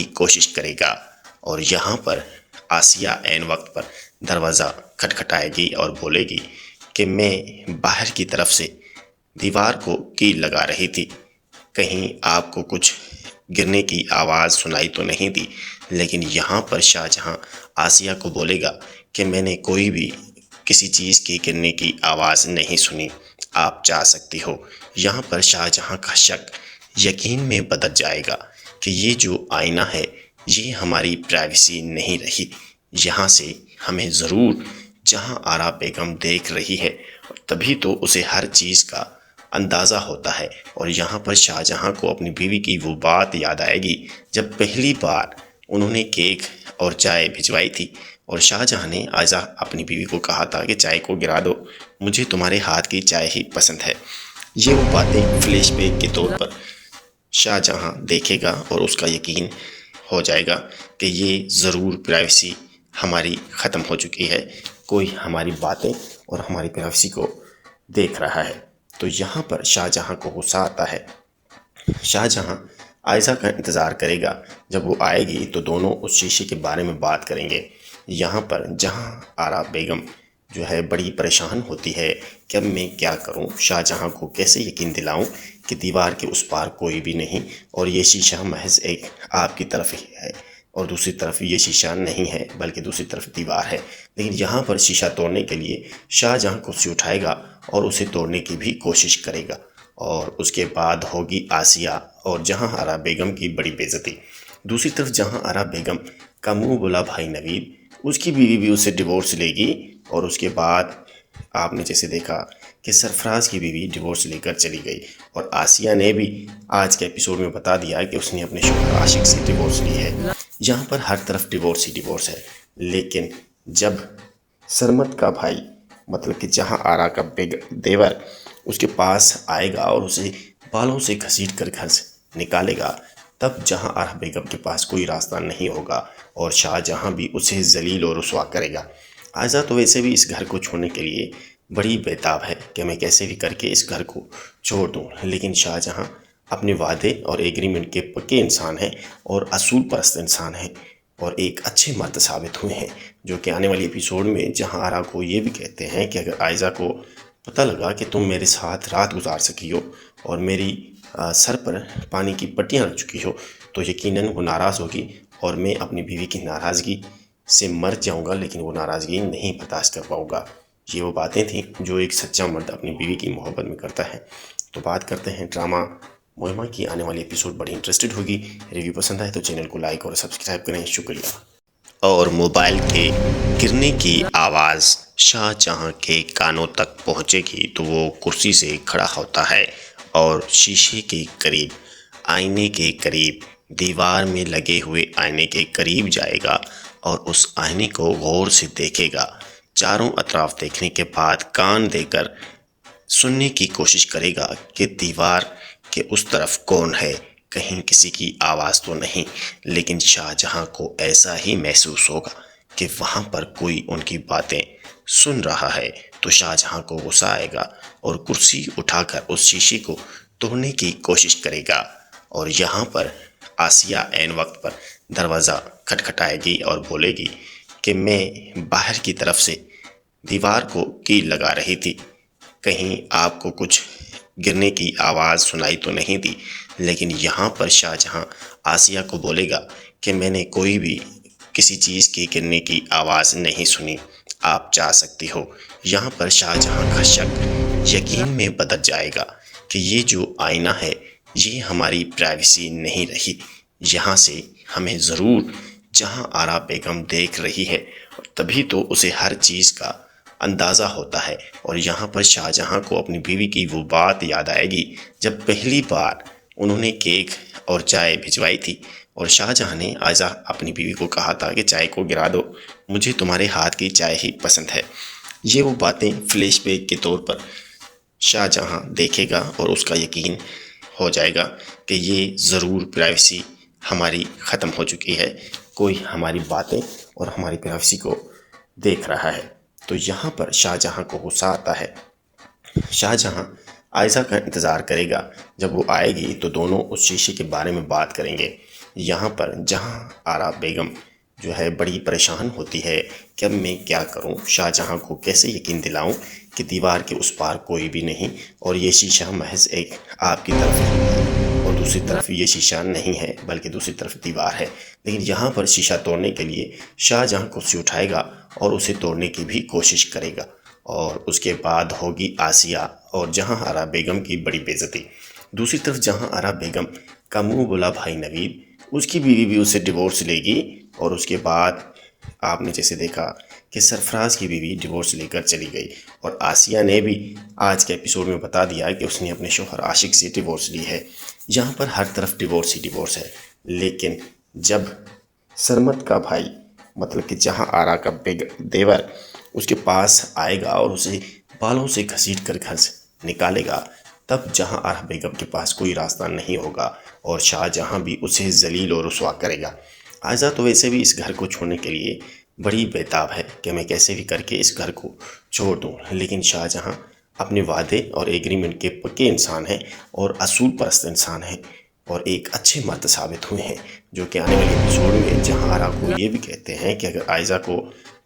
کی کوشش کرے گا اور یہاں پر آسیہ عین وقت پر دروازہ کھٹکھٹائے گی اور بولے گی کہ میں باہر کی طرف سے دیوار کو کیل لگا رہی تھی، کہیں آپ کو کچھ گرنے کی آواز سنائی تو نہیں دی، لیکن یہاں پر شاہ جہاں آسیہ کو بولے گا کہ میں نے کوئی بھی کسی چیز کی گرنے کی آواز نہیں سنی، آپ جا سکتی ہو۔ یہاں پر شاہ جہاں کا شک یقین میں بدل جائے گا کہ یہ جو آئینہ ہے یہ ہماری پرائیویسی نہیں رہی، یہاں سے ہمیں ضرور جہاں آرا بیگم دیکھ رہی ہے، تبھی تو اسے ہر چیز کا اندازہ ہوتا ہے۔ اور یہاں پر شاہ جہاں کو اپنی بیوی کی وہ بات یاد آئے گی جب پہلی بار انہوں نے کیک اور چائے بھجوائی تھی اور شاہ جہاں نے آئزہ اپنی بیوی کو کہا تھا کہ چائے کو گرا دو، مجھے تمہارے ہاتھ کی چائے ہی پسند ہے۔ یہ وہ باتیں فلیش بیک کے طور پر شاہ جہاں دیکھے گا اور اس کا یقین ہو جائے گا کہ یہ ضرور پرائیویسی ہماری ختم ہو چکی ہے، کوئی ہماری باتیں اور ہماری پرائیویسی کو دیکھ رہا ہے۔ تو یہاں پر شاہ جہاں کو غصہ آتا ہے۔ شاہ جہاں آئزہ کا انتظار کرے گا، جب وہ آئے گی تو دونوں اس شیشے کے بارے میں بات کریں گے۔ یہاں پر جہاں آرا بیگم جو ہے بڑی پریشان ہوتی ہے کہ اب میں کیا کروں، شاہ جہاں کو کیسے یقین دلاؤں کہ دیوار کے اس پار کوئی بھی نہیں اور یہ شیشہ محض ایک آپ کی طرف ہی ہے اور دوسری طرف یہ شیشہ نہیں ہے بلکہ دوسری طرف دیوار ہے۔ لیکن یہاں پر شیشہ توڑنے کے لیے شاہ جہاں کرسی اٹھائے گا اور اسے توڑنے کی بھی کوشش کرے گا، اور اس کے بعد ہوگی آسیہ اور جہاں آرا بیگم کی بڑی بے عزتی۔ دوسری طرف جہاں آرا بیگم کا منہ بولا بھائی نوید، اس کی بیوی بھی اسے ڈیورس لے گی، اور اس کے بعد آپ نے جیسے دیکھا کہ سرفراز کی بیوی ڈیورس لے کر چلی گئی، اور آسیہ نے بھی آج کے ایپیسوڈ میں بتا دیا کہ اس نے اپنے شوہر عاشق سے ڈیورس لی ہے۔ یہاں پر ہر طرف ڈیورس ہی ڈیورس ہے، لیکن جب سرمت کا بھائی مطلب کہ جہاں آرا کا دیور اس کے پاس آئے گا اور اسے بالوں سے گھسیٹ کر گھر سے نکالے گا، تب جہاں آرا بیگم کے پاس کوئی راستہ نہیں ہوگا اور شاہ جہاں بھی اسے ذلیل و رسوا کرے گا۔ آئزہ تو ویسے بھی اس گھر کو چھوڑنے کے لیے بڑی بیتاب ہے کہ میں کیسے بھی کر کے اس گھر کو چھوڑ دوں، لیکن شاہ جہاں اپنے وعدے اور ایگریمنٹ کے پکے انسان ہیں اور اصول پرست انسان ہیں اور ایک اچھے مرد ثابت ہوئے ہیں، جو کہ آنے والی ایپیسوڈ میں جہاں آرا کو یہ بھی کہتے ہیں کہ اگر آئزہ کو پتہ لگا کہ تم میرے ساتھ رات گزار سکی ہو اور میری سر پر پانی کی پٹیاں لگ چکی ہو تو یقیناً وہ ناراض ہوگی اور میں اپنی بیوی کی ناراضگی سے مر جاؤں گا، لیکن وہ ناراضگی نہیں برداشت کر پاؤں گا۔ یہ وہ باتیں تھیں جو ایک سچا مرد اپنی بیوی کی محبت میں کرتا ہے۔ تو بات کرتے ہیں ڈرامہ مہمہ کی، آنے والی ایپیسوڈ بڑی انٹرسٹڈ ہوگی۔ ریویو پسند آئے تو چینل کو لائک اور سبسکرائب کریں، شکریہ۔ اور موبائل کے گرنے کی آواز شاہ جہاں کے کانوں تک پہنچے گی تو وہ کرسی سے کھڑا ہوتا ہے اور شیشے کے قریب، آئینے کے قریب، دیوار میں لگے ہوئے آئینے کے قریب جائے گا اور اس آئینے کو غور سے دیکھے گا۔ چاروں اطراف دیکھنے کے بعد کان دے کر سننے کی کوشش کرے گا کہ دیوار کے اس طرف کون ہے، کہیں کسی کی آواز تو نہیں، لیکن شاہ جہاں کو ایسا ہی محسوس ہوگا کہ وہاں پر کوئی ان کی باتیں سن رہا ہے۔ تو شاہ جہاں کو غصہ آئے گا اور کرسی اٹھا کر اس شیشے کو توڑنے کی کوشش کرے گا، اور یہاں پر آسیہ عین وقت پر دروازہ کھٹکھٹائے گی اور بولے گی کہ میں باہر کی طرف سے دیوار کو کیل لگا رہی تھی، کہیں آپ کو کچھ گرنے کی آواز سنائی تو نہیں دی، لیکن یہاں پر شاہ جہاں آسیہ کو بولے گا کہ میں نے کوئی بھی کسی چیز کی گرنے کی آواز نہیں سنی، آپ جا سکتی ہو۔ یہاں پر شاہ جہاں کا شک یقین میں بدل جائے گا کہ یہ جو آئینہ ہے یہ ہماری پرائیویسی نہیں رہی، یہاں سے ہمیں ضرور جہاں آرا بیگم دیکھ رہی ہے، تبھی تو اسے ہر چیز کا اندازہ ہوتا ہے۔ اور یہاں پر شاہ جہاں کو اپنی بیوی کی وہ بات یاد آئے گی جب پہلی بار انہوں نے کیک اور چائے بھجوائی تھی اور شاہ جہاں نے آئزہ اپنی بیوی کو کہا تھا کہ چائے کو گرا دو، مجھے تمہارے ہاتھ کی چائے ہی پسند ہے۔ یہ وہ باتیں فلیش بیک کے طور پر شاہ جہاں دیکھے گا اور اس کا یقین ہو جائے گا کہ یہ ضرور پرائیویسی ہماری ختم ہو چکی ہے، کوئی ہماری باتیں اور ہماری پرائیویسی کو دیکھ رہا ہے۔ تو یہاں پر شاہ جہاں کو غصہ آتا ہے۔ شاہ جہاں آئزہ کا انتظار کرے گا، جب وہ آئے گی تو دونوں اس شیشے کے بارے میں بات کریں گے۔ یہاں پر جہاں آرا بیگم جو ہے بڑی پریشان ہوتی ہے کہ اب میں کیا کروں، شاہ جہاں کو کیسے یقین دلاؤں کہ دیوار کے اس پار کوئی بھی نہیں اور یہ شیشہ محض ایک آپ کی طرف ہی ہے اور دوسری طرف یہ شیشہ نہیں ہے بلکہ دوسری طرف دیوار ہے۔ لیکن یہاں پر شیشہ توڑنے کے لیے شاہ جہاں کرسی اٹھائے گا اور اسے توڑنے کی بھی کوشش کرے گا، اور اس کے بعد ہوگی آسیہ اور جہاں آرا بیگم کی بڑی بے عزتی۔ دوسری طرف جہاں آرا بیگم کا منہ بولا بھائی نوید، اس کی بیوی بھی اسے ڈیورس لے گی، اور اس کے بعد آپ نے جیسے دیکھا کہ سرفراز کی بیوی ڈیورس لے کر چلی گئی، اور آسیہ نے بھی آج کے ایپیسوڈ میں بتا دیا کہ اس نے اپنے شوہر عاشق سے ڈیورس لی ہے۔ یہاں پر ہر طرف ڈیورس ہی ڈیورس ہے، لیکن جب سرمت کا بھائی مطلب کہ جہاں آرا کا دیور اس کے پاس آئے گا اور اسے بالوں سے گھسیٹ کر گھر سے نکالے گا، تب جہاں آرا بیگم کے پاس کوئی راستہ نہیں ہوگا اور شاہ جہاں بھی اسے ذلیل و رسوا کرے گا۔ آئزہ تو ویسے بھی اس گھر کو چھوڑنے کے لیے بڑی بیتاب ہے کہ میں کیسے بھی کر کے اس گھر کو چھوڑ دوں، لیکن شاہ جہاں اپنے وعدے اور ایگریمنٹ کے پکے انسان ہیں اور اصول پرست انسان ہیں اور ایک اچھے مرد ثابت ہوئے ہیں، جو کہ آنے والے ایپیسوڈ میں جہاں آرا کو یہ بھی کہتے ہیں کہ اگر آئزہ کو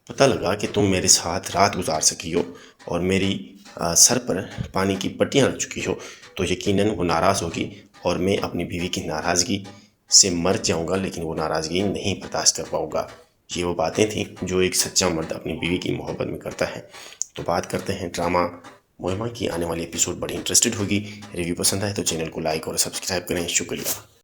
پتہ لگا کہ تم میرے ساتھ رات گزار سکی ہو اور میری سر پر پانی کی پٹیاں لگ چکی ہو تو یقیناً وہ ناراض ہوگی اور میں اپنی بیوی کی ناراضگی سے مر جاؤں گا، لیکن وہ ناراضگی نہیں برداشت کر پاؤں گا۔ یہ وہ باتیں تھیں جو ایک سچا مرد اپنی بیوی کی محبت میں کرتا ہے۔ تو بات کرتے ہیں ڈرامہ مہمہ کی، آنے والی ایپیسوڈ بڑی انٹرسٹڈ ہوگی۔ ریویو پسند آئے تو چینل کو لائک اور سبسکرائب کریں۔ شکریہ۔